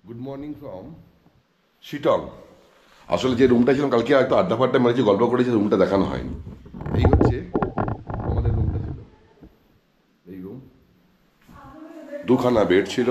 Good morning from Sittong. আসলে যে রুমটা ছিলাম কালকে হয়তো আড্ডা ফাড্ডা মেরেছি, গল্প করেছি, রুমটা দেখানো হয়নি। এই হচ্ছে আমাদের রুমটা ছিল, এই রুম, দুখানা বেড ছিল।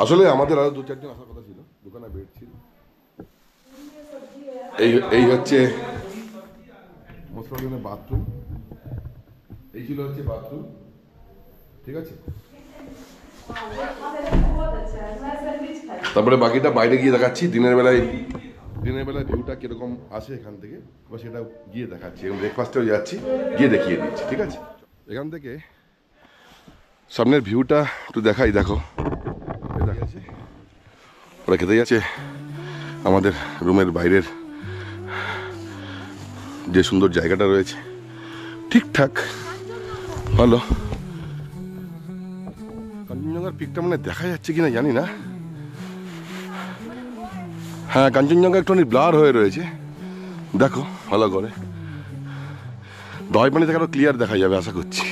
আসলে আমাদের আরো দু চারজন আসার কথা ছিল, দুখানা বেড ছিল। এই হচ্ছে মোস্ট বাথরুম, এই ছিল হচ্ছে বাথরুম, ঠিক আছে। তারপরে বাকিটা বাইরে গিয়ে দেখাচ্ছি। দিনের বেলায় ভিউটা কিরকম আসে এখান থেকে, বা সেটা গিয়ে দেখাচ্ছি। এবং ব্রেকফাস্টেও যাচ্ছি, গিয়ে দেখিয়ে দিচ্ছি, ঠিক আছে। এখান থেকে সামনের ভিউটা একটু দেখাই, দেখো দেখাচ্ছে, ওরা খেতে যাচ্ছে। আমাদের রুমের বাইরের যে সুন্দর জায়গাটা রয়েছে, ঠিকঠাক ভালো। কাঞ্চনজঙ্ঘার পিকটা মানে দেখা যাচ্ছে কিনা জানি না। হ্যাঁ, কাঞ্চনজঙ্ঘা একটুখানি ব্লার হয়ে রয়েছে, দেখো ভালো করে। দয় পানি থেকে আরো ক্লিয়ার দেখা যাবে আশা করছি।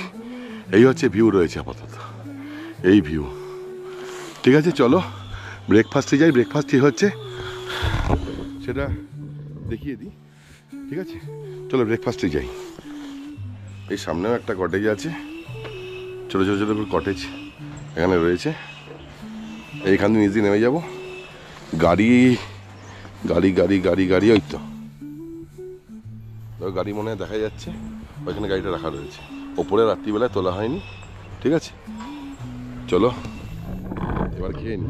এই হচ্ছে ভিউ রয়েছে আপাতত, এই ভিউ, ঠিক আছে। চলো ব্রেকফাস্টে যাই। ব্রেকফাস্ট কী হচ্ছে সেটা দেখিয়ে দিই, ঠিক আছে। চলো ব্রেকফাস্টে যাই। এই সামনেও একটা কটেজ আছে, ছোটো ছোটো ছোটো কটেজ এখানে রয়েছে। এইখান থেকে নিচে নেমে যাবো। গাড়ি গাড়ি গাড়ি গাড়ি গাড়ি ওই তো গাড়ি মনে হয় দেখা যাচ্ছে, ওইখানে গাড়িটা রাখা রয়েছে। ওপরে রাত্রিবেলায় তোলা হয়নি, ঠিক আছে। চলো এবার খেয়ে নি,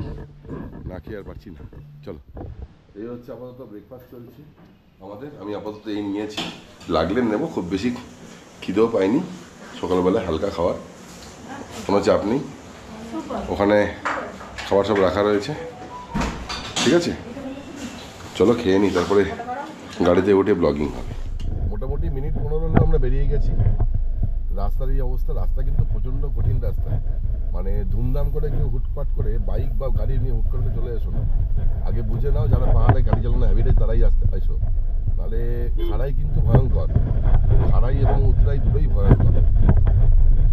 না খেয়ে আর পারছি না। চলো, এই হচ্ছে আপাতত ব্রেকফাস্ট চলছে আমাদের। আমি আপাতত এই নিয়েছি, লাগলে নেবো, খুব বেশি খিদেও পাইনি। সকালবেলায় হালকা খাবার, কোনো চাপ নেই। ওখানে খাবার সব রাখা রয়েছে, ঠিক আছে। চলো খেয়ে নিই, তারপরে গাড়িতে উঠে ব্লগিং হবে। মোটামুটি মিনিট 15 আমরা বেরিয়ে গেছি। রাস্তার এই অবস্থা, রাস্তা কিন্তু প্রচণ্ড কঠিন রাস্তা। মানে ধুমধাম করে কেউ হুটপাট করে বাইক বা গাড়ি নিয়ে হুট করে চলে এসো না। আগে বুঝে নাও, যারা পাহাড়ে গাড়ি চালানো হ্যাবিটেজ তারাই আসতে এসো, নাহলে খাড়াই কিন্তু ভয়ঙ্কর। খাড়াই এবং উতরাই দুটোই ভয়ঙ্কর,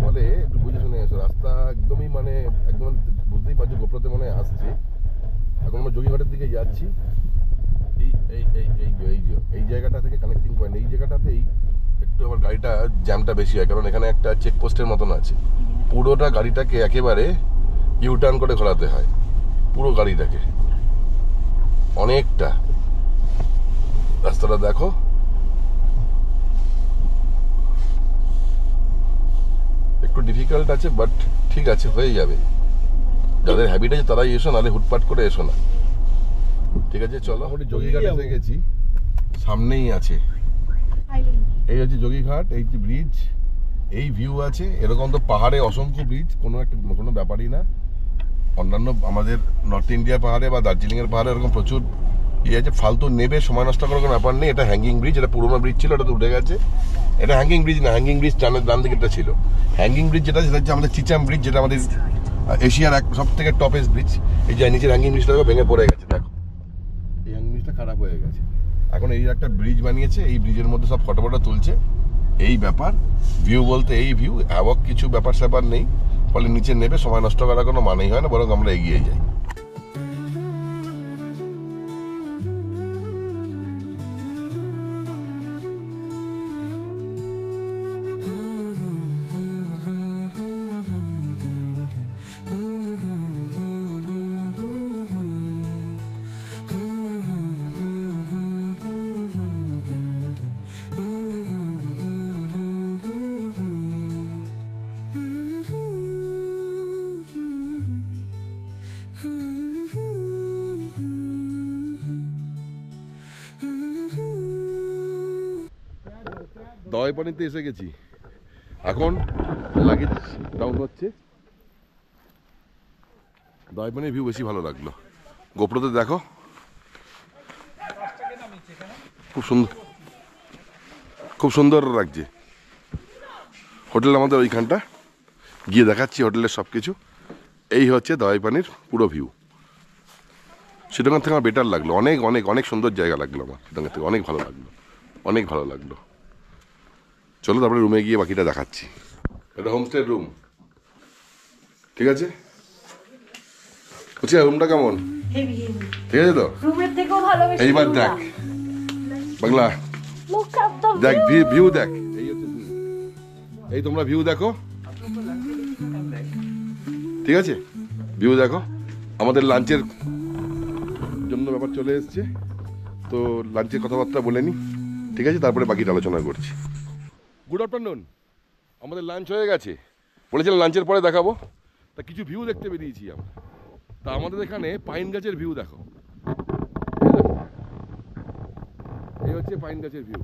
ফলে একটু বুঝে শুনে এসো। রাস্তা একদমই মানে একদম বুঝতেই পারছো, গোপ্রতে মনে হয় আসছে। এখন আমরা যোগীঘাটের দিকে যাচ্ছি। এই জায়গাটা থেকে কানেক্টিং পয়েন্ট, এই জায়গাটাতেই একটু আমার গাড়িটা জ্যামটা বেশি হয়, কারণ এখানে একটা চেকপোস্টের মতন আছে। পুরোটা গাড়িটাকে একেবারে ইউটার্ন করে ঘোরাতে হয়, পুরো গাড়িটাকে। অনেকটা রাস্তাটা দেখো, একটু ডিফিকাল্ট আছে, বাট ঠিক আছে, হয়ে যাবে। যাদের হ্যাবিট আছে তারাই এসো, নাহলে হুটপাট করে এসো না, ঠিক আছে। চলো, আমরা যোগীঘাট এসে গেছি, সামনেই আছে। এই হচ্ছে যোগীঘাট, এই যে ব্রিজ, এই ভিউ আছে। এরকম তো পাহাড়ে অসংখ্য ব্রিজ, কোনো ব্যাপারই না। অন্যান্য আমাদের নর্থ ইন্ডিয়ার পাহাড়ে বা দার্জিলিং এর পাহাড়ে এরকম প্রচুর ইয়ে আছে। ফালতু নেবে সময় নষ্ট করার কোনো ব্যাপার নেই। এটা হ্যাঙ্গিং ব্রিজ, এটা পুরোনো ব্রিজ ছিল, এটা তো উঠে গেছে। এটা হ্যাঙ্গিং ব্রিজ না, হ্যাঙ্গিং ব্রিজ ডান দিকেটা ছিল। হ্যাঙ্গিং ব্রিজ যেটা, সেটা হচ্ছে আমাদের চিচাম ব্রিজ, যেটা আমাদের এশিয়ার সব থেকে টপেস্ট ব্রিজ। এই যে নিচের হ্যাঙ্গিং ব্রিজটা ভেঙে পড়ে গেছে, দেখো এই হ্যাঙ্গিং ব্রিজটা খারাপ হয়ে গেছে। এখন এই একটা ব্রিজ বানিয়েছে, এই ব্রিজের মধ্যে সব ফটো তুলছে, এই ব্যাপার। ভিউ বলতে এই ভিউ, অ্যাবক কিছু ব্যাপার স্যাপার নেই। ফলে নিচে নেবে সময় নষ্ট করার কোনো মানেই হয় না, বরং আমরা এগিয়ে যাই। দয় পানিতে এসে গেছি, এখন লাগেজ ডাউন হচ্ছে। দয় পানির ভিউ বেশি ভালো লাগলো, গোপ্রোতে দেখো খুব সুন্দর লাগছে। হোটেল আমাদের ওইখানটা, গিয়ে দেখাচ্ছি হোটেলের সব কিছু। এই হচ্ছে দয় পানির পুরো ভিউ। শিলংয়ের থেকে আমার বেটার লাগলো, অনেক অনেক অনেক সুন্দর জায়গা লাগলো আমার। শিলংয়ের থেকে অনেক ভালো লাগলো, অনেক ভালো লাগলো। চলো তারপরে রুমে গিয়ে বাকিটা দেখাচ্ছি। এটা হোমস্টের রুম, ঠিক আছে। বলছি রুমটা কেমন? হেভি হেভি ঠিক আছে তো? রুমের থেকেও ভালোবেসে এইবার দেখ বাংলা, লুক আট দ্য দেখ ভিউ দেখ, এই হচ্ছে view। এই তোমরা ভিউ দেখো, ঠিক আছে? ভিউ দেখো। আমাদের লাঞ্চের জন্য ব্যাপার চলে এসছে, তো লাঞ্চের কথাবার্তা বলে নি, ঠিক আছে? তারপরে বাকিটা আলোচনা করছি। Good afternoon. আমাদের লাঞ্চ হয়ে গেছে, বলেছিলাম লাঞ্চের পরে দেখাবো। তা কিছু ভিউ দেখতে বেরিয়েছি আমরা। তা আমাদের এখানে পাইন গাছের ভিউ দেখো, এই হচ্ছে পাইন গাছের ভিউ।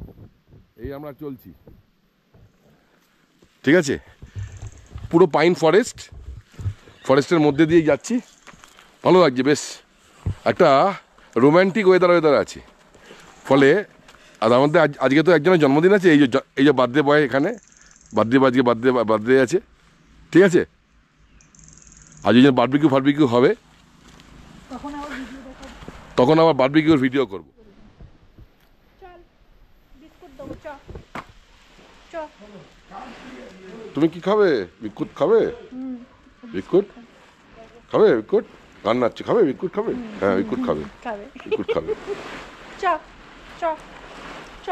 এই আমরা চলছি, ঠিক আছে? পুরো পাইন ফরেস্ট, ফরেস্টের মধ্যে দিয়ে যাচ্ছি, ভালো লাগছে বেশ। একটা রোম্যান্টিক ওয়েদার আছে। ফলে আর আমাদের আজকে তো একজনের জন্মদিন আছে, এই যে বার্থডে বয় এখানে, আজকে বার্থডে আছে, ঠিক আছে? আজ এই যে বারবিকিউ হবে, তখন আবার বারবিকিউর ভিডিও করব। তুমি কি খাবে? বিস্কুট খাবে? বিস্কুট খাবে? বিস্কুট গান নাচছে, খাবে বিস্কুট? খাবে? হ্যাঁ বিস্কুট খাবে, বিস্কুট খাবে। চ চ চ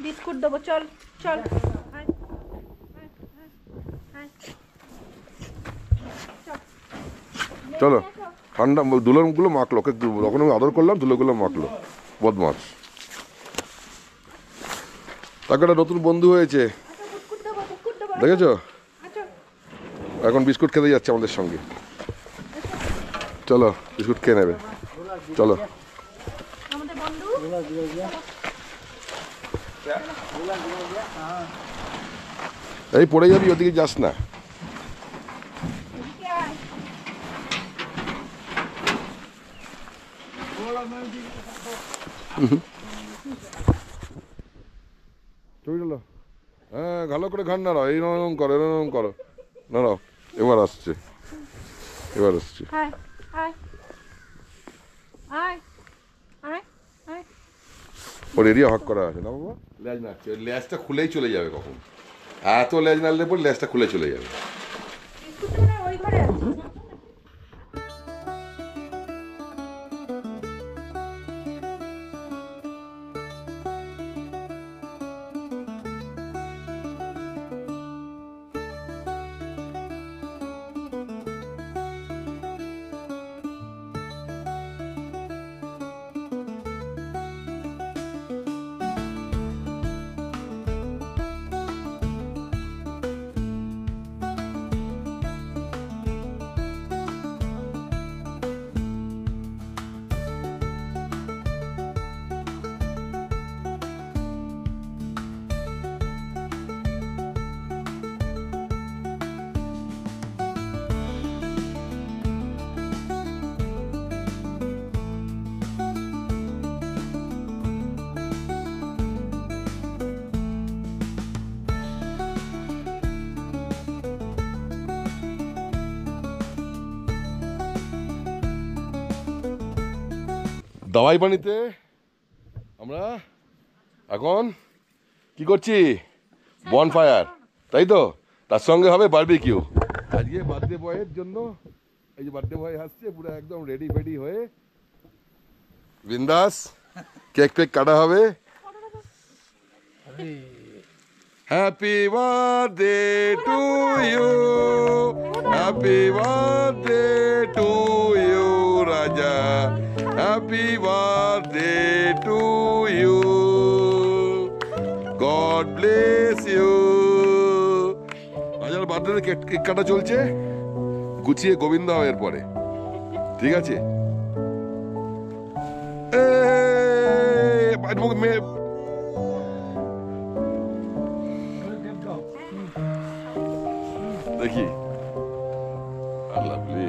বিস্কুট দেবো, চল চল। চলো, ঠান্ডা দুলোগুলো মাখলো, ওকে যখন আমি আদর করলাম দুলোগুলো মাখলো, বদমাস। তাকে একটা নতুন বন্ধু হয়েছে, দেখেছো? এখন বিস্কুট খেতে যাচ্ছে আমাদের সঙ্গে। চলো বিস্কুট খেয়ে নেবে, চলো। এই পড়ে যাবি, ওদিকে যাস না। হ্যাঁ ভালো করে ঘান নাড়াও, এইরকম করো, এরকম করো, নাড়াও। এবার আসছে, এবার আসছে। ওর এরিয়া ভাগ করা আছে না বাবা? লেজ নাড়ছে, ওই লেজটা খুলেই চলে যাবে কখন, এত লেজ নাড়লে পর লেজটা খুলে চলে যাবে। দাওয়াই পানিতে আমরা এখন কি করছি? বনফায়ার, তাই তো? তার সঙ্গে হবে বারবিকিউ। আজকে বার্থডে বয়ের জন্য, এই যে বার্থডে বয় আসছে পুরো একদম রেডি ফেডি হয়ে বিন্দাস। কেক ফেক কাটা হবে। Happy birthday to you, happy birthday to you Raja, happy birthday to you, God bless you. রাজার বার্থডে কেক কাটা চলছে, গুছিয়ে গোবিন্দ এর পরে, ঠিক আছে? দেখি লাভলি।